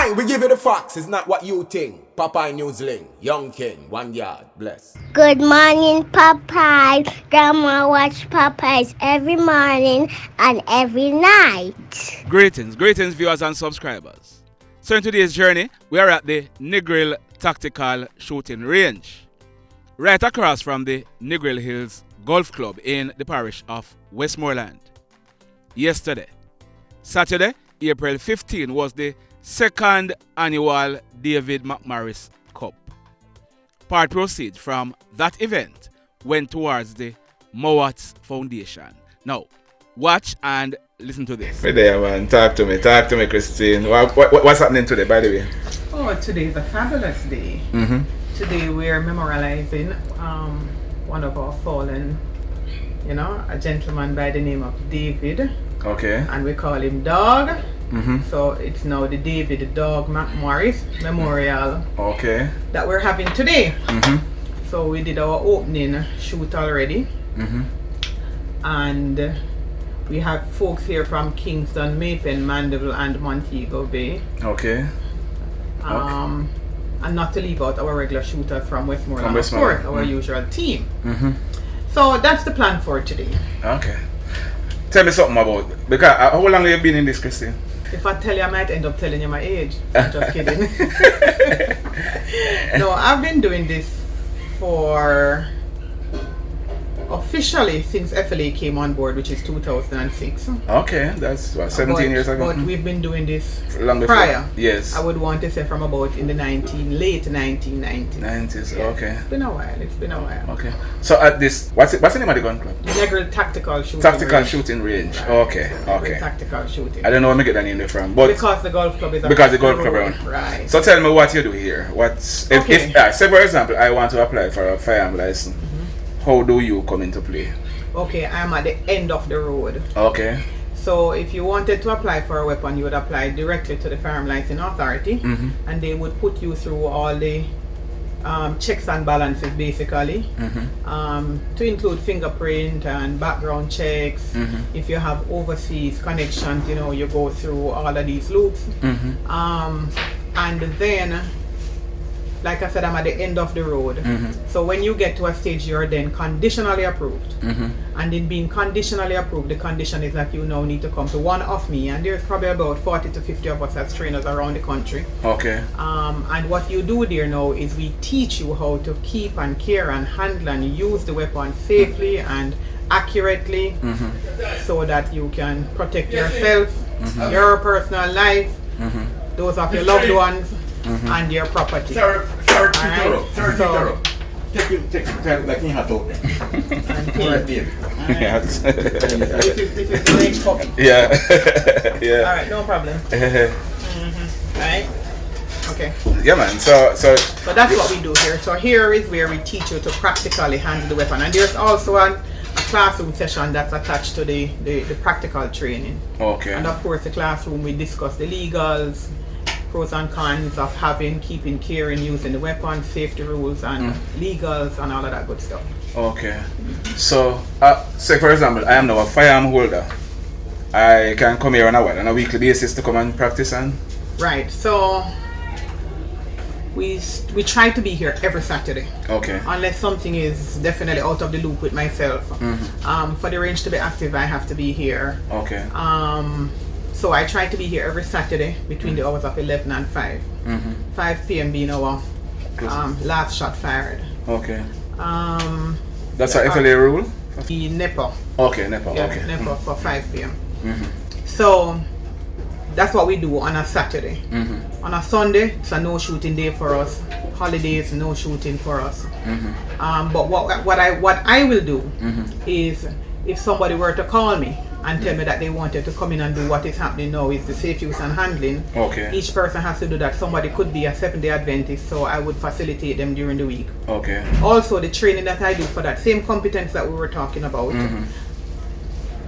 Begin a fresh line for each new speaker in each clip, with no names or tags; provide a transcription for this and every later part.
Aye, we give you the facts. It's not what you think. Popeye Newsling, Young King, 1 yard, bless.
Good morning, Popeye. Grandma watch Popeyes every morning and every night.
Greetings, viewers and subscribers. So in today's journey, we are at the Negril Tactical Shooting Range, right across from the Negril Hills Golf Club in the parish of Westmoreland. Yesterday, Saturday, April 15, was the second annual David McMorris Cup. Part proceeds from that event went towards the Mowat's Foundation. Now, watch and listen to this.
Hey there, man. Talk to me, Christine. What's happening today, by the way?
Oh, today is a fabulous day. Today we are memorializing one of our fallen, a gentleman by the name of David.
Okay.
And we call him Dog. So it's now the David Dog McMorris Memorial.
Okay.
That we're having today. So we did our opening shoot already. And we have folks here from Kingston, Maypen, Mandeville, and Montego Bay.
Okay.
And not to leave out our regular shooters from Westmoreland, of course, our usual team. So that's the plan for today.
Okay. Tell me something about, because how long have you been in this, Christine?
If I tell you, I might end up telling you my age. Just kidding. No, I've been doing this for officially since FLA came on board, which is 2006.
Okay, that's what, 17 years ago.
But we've been doing this
long before.
Prior.
Yes.
I would want to say from about in the late 1990s.
90s,
Yeah.
okay.
It's been a while.
Okay. So at this, what's the name of the gun club?
Negril Tactical Shooting
Tactical
Range.
Shooting Range.
Right.
Okay.
Negril Tactical Shooting.
I don't know where I get that name from, but
because the golf club is
because the golf club around.
Right.
So tell me what you do here. What's if say for example I want to apply for a firearm license, how do you come into play?
Okay, I'm at the end of the road.
Okay.
So if you wanted to apply for a weapon, you would apply directly to the Firearm Licensing Authority, and they would put you through all the checks and balances, basically, to include fingerprint and background checks. If you have overseas connections, you go through all of these loops. And then, like I said, I'm at the end of the road. So when you get to a stage, you're then conditionally approved. And in being conditionally approved, the condition is that you now need to come to one of me. And there's probably about 40 to 50 of us as trainers around the country.
Okay.
And what you do there now is we teach you how to keep and care and handle and use the weapon safely and accurately, so that you can protect yourself, your personal life, those of your loved ones, and your property.
Sorry, Take it, like you have to open.
This is the next copy.
Yeah.
Alright, no problem. Right? Okay.
Yeah, man. So
that's what we do here. So here is where we teach you to practically handle the weapon. And there's also a classroom session that's attached to the practical training.
Okay.
And of course the classroom we discuss the legals, pros and cons of keeping care in using the weapon, safety rules and legals and all of that good stuff.
Okay. So say for example, I am now a firearm holder. I can come here on a weekly basis to come and practice and
right. So we try to be here every Saturday.
Okay.
Unless something is definitely out of the loop with myself. For the range to be active, I have to be here.
Okay.
So I try to be here every Saturday between the hours of 11 and 5. 5 p.m. being our last shot fired.
Okay. That's a FLA rule?
The NEPA.
Okay, NEPA.
Yeah,
okay.
NEPA for 5 p.m. So that's what we do on a Saturday. On a Sunday, it's a no shooting day for us. Holidays, no shooting for us. But what I will do is, if somebody were to call me and tell me that they wanted to come in and do what is happening now is the safe use and handling.
Okay.
Each person has to do that. Somebody could be a 7-day Adventist, so I would facilitate them during the week.
Okay.
Also, the training that I do for that same competence that we were talking about,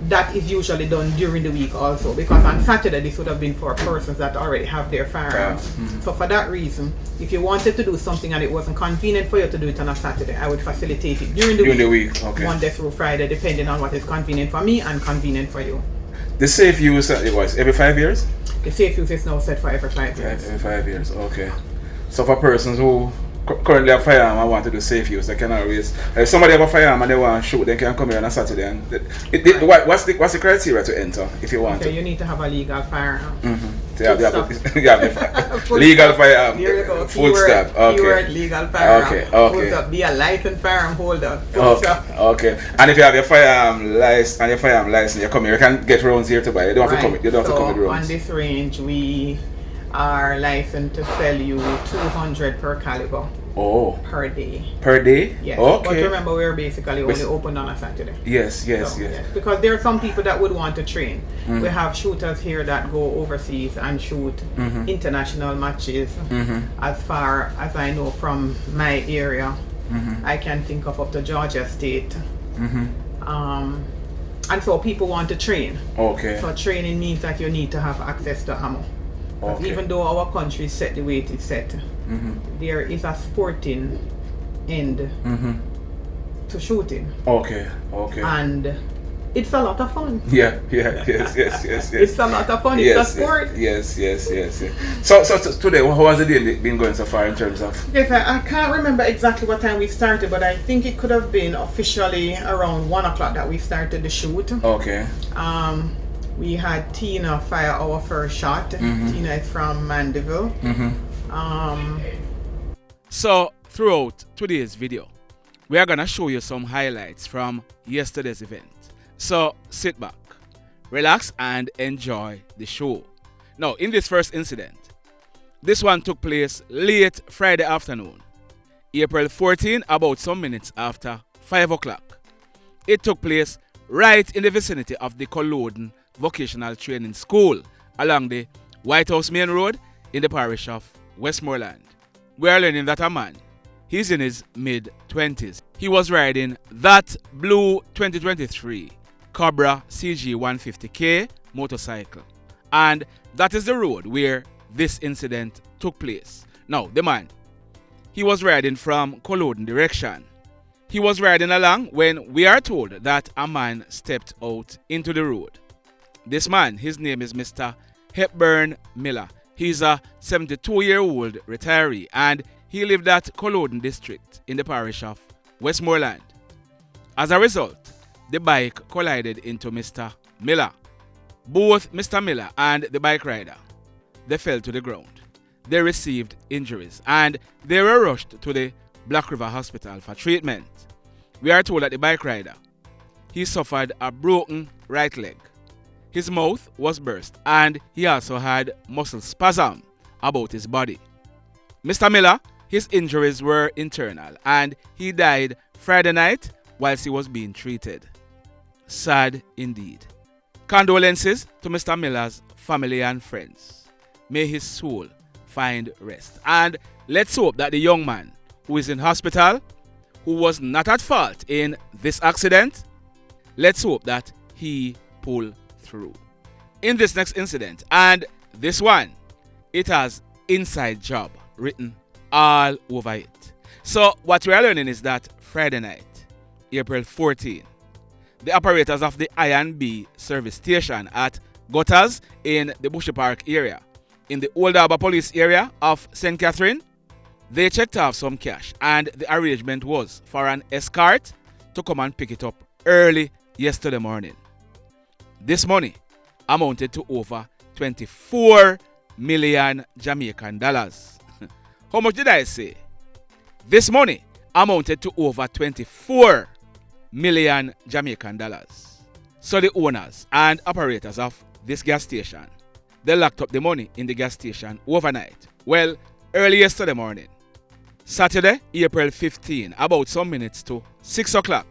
that is usually done during the week also, because on Saturday this would have been for persons that already have their firearms. So for that reason, if you wanted to do something and it wasn't convenient for you to do it on a Saturday, I would facilitate it during the week.
Okay.
Monday through Friday, depending on what is convenient for me and convenient for you.
The safe use, it was every 5 years?
The safe use is now set for every 5 years.
Every 5 years, okay. So for persons who currently have firearm and want to do safe use, they can always. If somebody have a firearm and they want to shoot, they can come here on a Saturday. And what's the criteria to enter if you want to?
You need to have a legal firearm.
So you have legal firearm.
There you go.
Full stop. Okay.
Keyword legal firearm.
Okay.
Full stop. Be a licensed firearm holder. Full stop.
Okay. And if you have your firearm license, you come here. You can get rounds here to buy. You don't have to come. You don't have to come with rounds.
On this range, we are licensed to sell you 200 per caliber.
Oh.
Per day.
Per day?
Yes.
Okay.
But remember, we're basically only open on a Saturday.
Yes.
Because there are some people that would want to train. We have shooters here that go overseas and shoot international matches. As far as I know from my area, I can think of up to Georgia State. And so people want to train.
Okay.
So training means that you need to have access to ammo.
Okay.
Even though our country is set the way it is set, there is a sporting end to shooting.
Okay.
And it's a lot of fun.
Yes.
It's a lot of fun. It's a sport.
Yes. So today, how has the day been going so far in terms of?
Yes, I can't remember exactly what time we started, but I think it could have been officially around 1 o'clock that we started the shoot.
Okay.
We had Tina fire our first shot. Tina is from Mandeville.
So throughout today's video, we are gonna show you some highlights from yesterday's event. So sit back, relax and enjoy the show. Now in this first incident, this one took place late Friday afternoon, April 14, about some minutes after 5 o'clock. It took place right in the vicinity of the KlLLED Vocational Training School along the White House Main Road in the parish of Westmoreland. We are learning that a man, he's in his mid-20s. He was riding that blue 2023 Cobra CG 150K motorcycle. And that is the road where this incident took place. Now, the man, he was riding from KlLLED direction. He was riding along when we are told that a man stepped out into the road. This man, his name is Mr. Hepburn Miller. He's a 72-year-old retiree and he lived at KlLLED district in the parish of Westmoreland. As a result, the bike collided into Mr. Miller. Both Mr. Miller and the bike rider, they fell to the ground. They received injuries and they were rushed to the Black River Hospital for treatment. We are told that the bike rider, he suffered a broken right leg. His mouth was burst and he also had muscle spasm about his body. Mr. Miller, his injuries were internal and he died Friday night whilst he was being treated. Sad indeed. Condolences to Mr. Miller's family and friends. May his soul find rest. And let's hope that the young man who is in hospital, who was not at fault in this accident, let's hope that he pull through. In this next incident, and this one, it has inside job written all over it. So what we are learning is that Friday night, April 14, the operators of the I&B service station at Gutters in the Bushy Park area, in the Old Harbour Police area of St. Catherine, they checked off some cash and the arrangement was for an escort to come and pick it up early yesterday morning. This money amounted to over 24 million Jamaican dollars. How much did I say? This money amounted to over 24 million Jamaican dollars. So the owners and operators of this gas station, they locked up the money in the gas station overnight. Well, early yesterday morning, Saturday, April 15, about some minutes to 6 o'clock,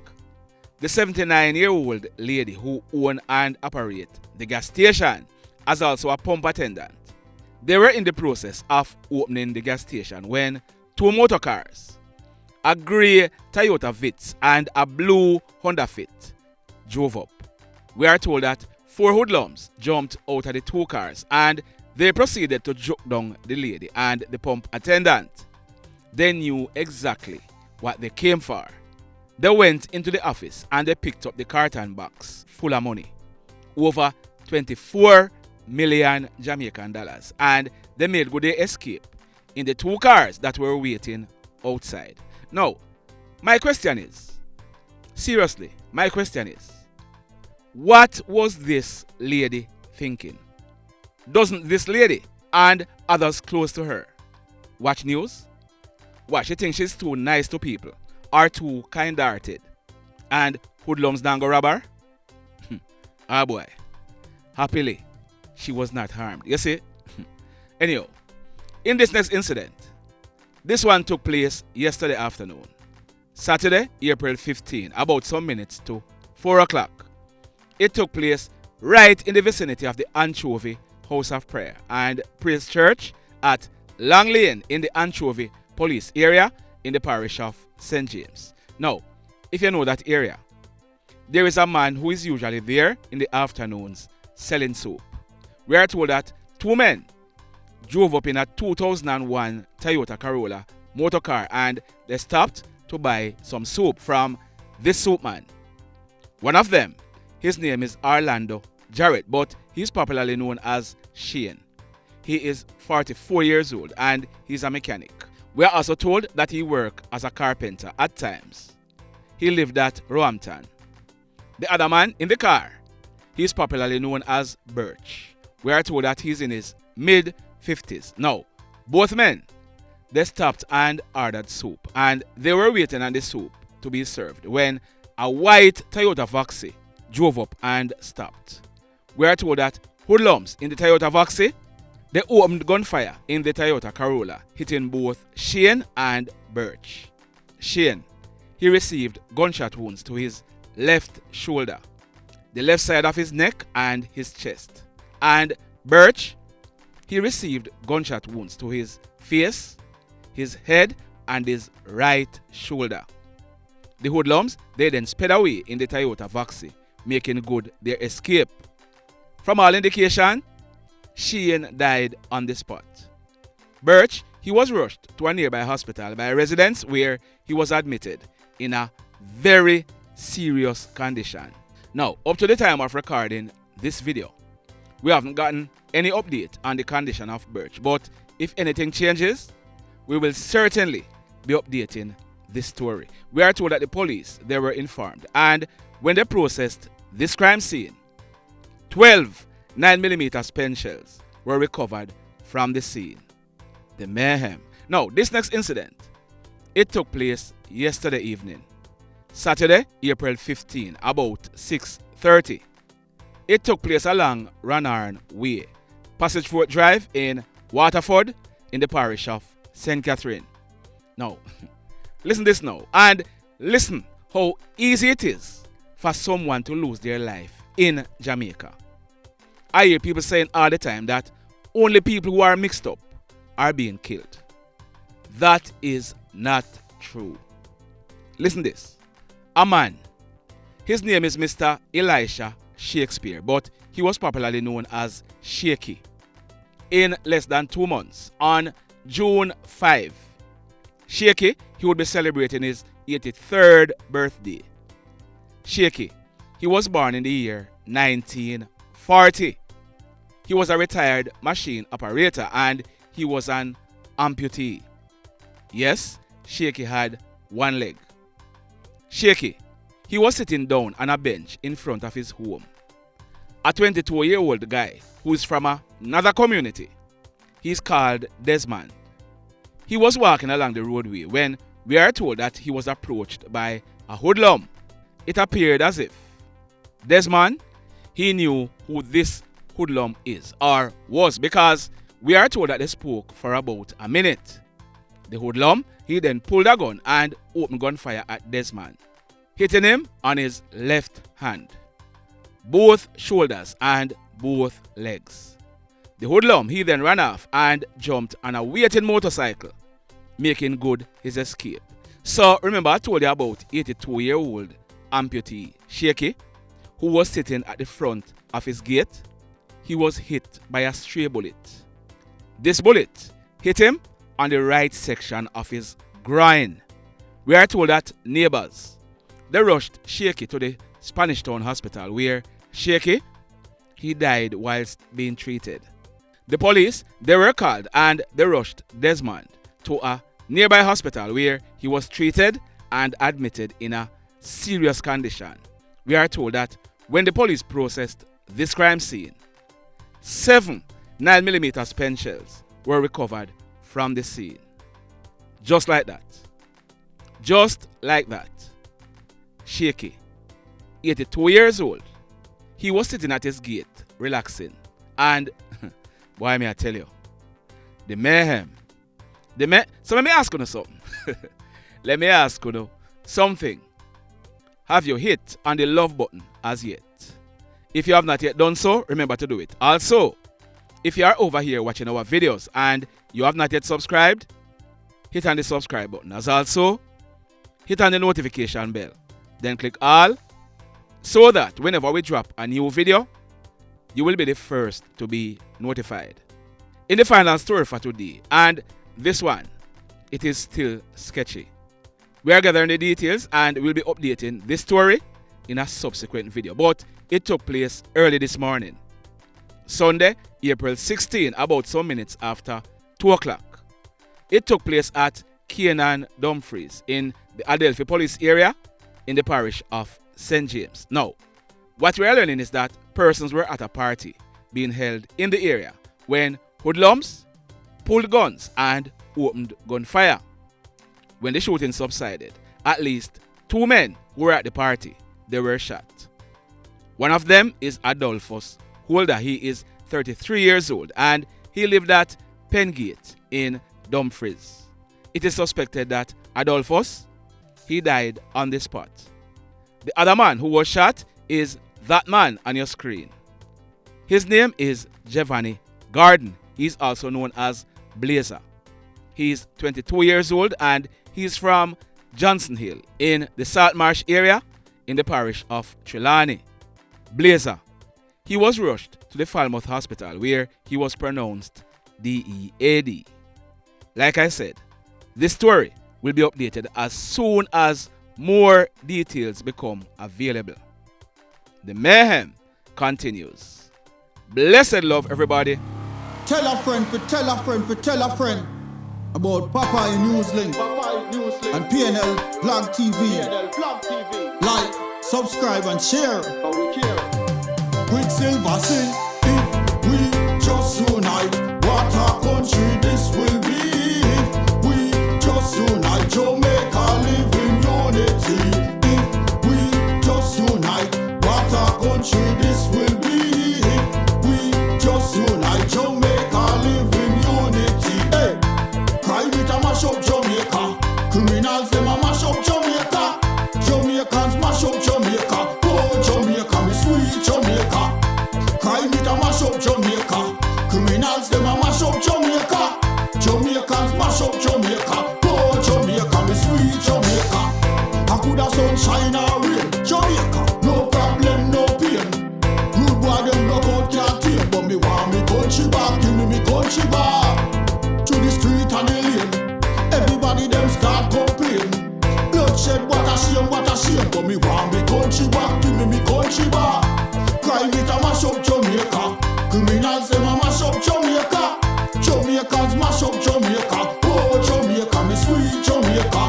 the 79-year-old lady who own and operate the gas station as also a pump attendant, they were in the process of opening the gas station when two motor cars, a grey Toyota Vitz and a blue Honda Fit, drove up. We are told that 4 hoodlums jumped out of the 2 cars and they proceeded to choke down the lady and the pump attendant. They knew exactly what they came for. They went into the office and they picked up the carton box full of money. Over 24 million Jamaican dollars, and they made good their escape in the 2 cars that were waiting outside. Now, my question is, seriously, my question is, what was this lady thinking? Doesn't this lady and others close to her watch news? What, she thinks she's too nice to people, or too kind-hearted, and hoodlums don't go rob her? Ah boy, happily, she was not harmed. You see? Anyhow, in this next incident, this one took place yesterday afternoon, Saturday, April 15, about some minutes to 4 o'clock. It took place right in the vicinity of the Anchovy House of Prayer and Praise Church at Long Lane in the Anchovy Police area in the parish of St. James. Now, if you know that area, there is a man who is usually there in the afternoons selling soap. We are told that 2 men drove up in a 2001 Toyota Corolla motor car and they stopped to buy some soap from this soap man. One of them, his name is Orlando Jarrett, but he's popularly known as Shane. He is 44 years old and he's a mechanic. We are also told that he worked as a carpenter at times. He lived at Roehampton. The other man in the car, he's popularly known as Burch. We are told that he's in his mid-50s. Now, both men, they stopped and ordered soup, and they were waiting on the soup to be served when a white Toyota Voxy drove up and stopped. We are told that hoodlums in the Toyota Voxy, they opened gunfire in the Toyota Corolla, hitting both Shane and Burch. Shane, he received gunshot wounds to his left shoulder, the left side of his neck and his chest. And Burch, he received gunshot wounds to his face, his head and his right shoulder. The hoodlums, they then sped away in the Toyota Voxy, making good their escape. From all indication, Shane died on the spot. Burch, he was rushed to a nearby hospital by residents where he was admitted in a very serious condition. Now, up to the time of recording this video, we haven't gotten any update on the condition of Burch, but if anything changes, we will certainly be updating this story. We are told that the police, they were informed, and when they processed this crime scene, 12 9mm pen shells were recovered from the scene. The mayhem. Now, this next incident, it took place yesterday evening, Saturday, April 15, about 6:30. It took place along Ranarn Way, Passageford Drive in Waterford in the parish of St. Catherine. Now, listen this now, and listen how easy it is for someone to lose their life in Jamaica. I hear people saying all the time that only people who are mixed up are being killed. That is not true. Listen this. A man, his name is Mr. Elisha Shakespeare, but he was popularly known as SHAKEY. In less than 2 months, on June 5, SHAKEY, he would be celebrating his 83rd birthday. SHAKEY, he was born in the year 1940. He was a retired machine operator and he was an amputee. Yes, SHAKEY had one leg. SHAKEY, he was sitting down on a bench in front of his home. A 22-year-old guy who is from another community. He's called Desmond. He was walking along the roadway when we are told that he was approached by a hoodlum. It appeared as if Desmond, he knew who this hoodlum is or was, because we are told that they spoke for about a minute. The hoodlum, he then pulled a gun and opened gunfire at Desmond, hitting him on his left hand, both shoulders and both legs. The hoodlum, he then ran off and jumped on a waiting motorcycle, making good his escape. So remember I told you about 82-year-old amputee SHAKEY, who was sitting at the front of his gate. He was hit by a stray bullet. This bullet hit him on the right section of his groin. We are told that neighbors, they rushed SHAKEY to the Spanish Town Hospital, where SHAKEY, he died whilst being treated. The police, they were called and they rushed Desmond to a nearby hospital where he was treated and admitted in a serious condition. We are told that when the police processed this crime scene, 7 9mm pen shells were recovered from the scene. Just like that. Just like that. Shakey, 82 years old, he was sitting at his gate, relaxing. And, boy, may I tell you, the mayhem. So let me ask you something. Let me ask you something. Have you hit on the love button as yet? If you have not yet done so, remember to do it. Also, if you are over here watching our videos and you have not yet subscribed, hit on the subscribe button. As also, hit on the notification bell. Then click all so that whenever we drop a new video, you will be the first to be notified. In the final story for today, and this one, it is still sketchy. We are gathering the details and we'll be updating this story in a subsequent video. But it took place early this morning. Sunday, April 16, about some minutes after 2 o'clock. It took place at Canaan Dumfries in the Adolphus police area in the parish of St. James. Now, what we are learning is that persons were at a party being held in the area when hoodlums pulled guns and opened gunfire. When the shooting subsided, at least 2 men who were at the party, they were shot. One of them is Adolphus Holder. He is 33 years old and he lived at Pengate in Dumfries. It is suspected that Adolphus, he died on the spot. The other man who was shot is that man on your screen. His name is Jevannie Garden. He is also known as BLAZA. He is 22 years old and he is from Johnson Hill in the Saltmarsh area in the parish of Trelawny. BLAZA, he was rushed to the Falmouth Hospital where he was pronounced DEAD. Like I said, this story will be updated as soon as more details become available. The mayhem continues. Blessed love, everybody.
Tell a friend for tell a friend for tell a friend about Papa in Newslink and PNL Blog TV. Like, subscribe and share. Quicksilver sing, if we just unite, what a country this will be. If we just unite, Jamaica live in unity. If we just unite, what a country this will be. If we just unite, Jamaica live in unity. Hey, crime it a mash up Jamaica. Criminals them a mash up Jamaica. Jamaicans mash up Jamaica. Oh Jamaica, me sweet Jamaica. Crime it a mash up Jamaica. Criminals them a mash up Jamaica. Jamaicans mash up Jamaica. Oh Jamaica, me sweet Jamaica. I coulda sunshine or rain. Jamaica, no problem, no pain. Good boy them no out can't take, but me want me country back. Give me country back. To the street and the lane. Everybody them start complain. Bloodshed, what a shame, but me want me country back. Give me country back. Crime it a mash up Jamaica. Criminals them a mash up Jamaica. Jamaicans mash up Jamaica. Oh Jamaica, me sweet Jamaica.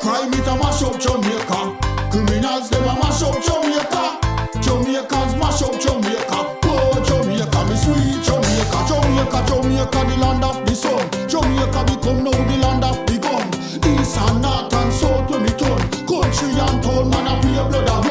Crime it a mash up Jamaica. Criminals them a mash up Jamaica. Jamaicans mash up Jamaica. Oh Jamaica, me sweet Jamaica. Jamaica, Jamaica, the land of the sun. Jamaica become now the land of the gun. East and north and south when me turn. Country and town man a pay blood of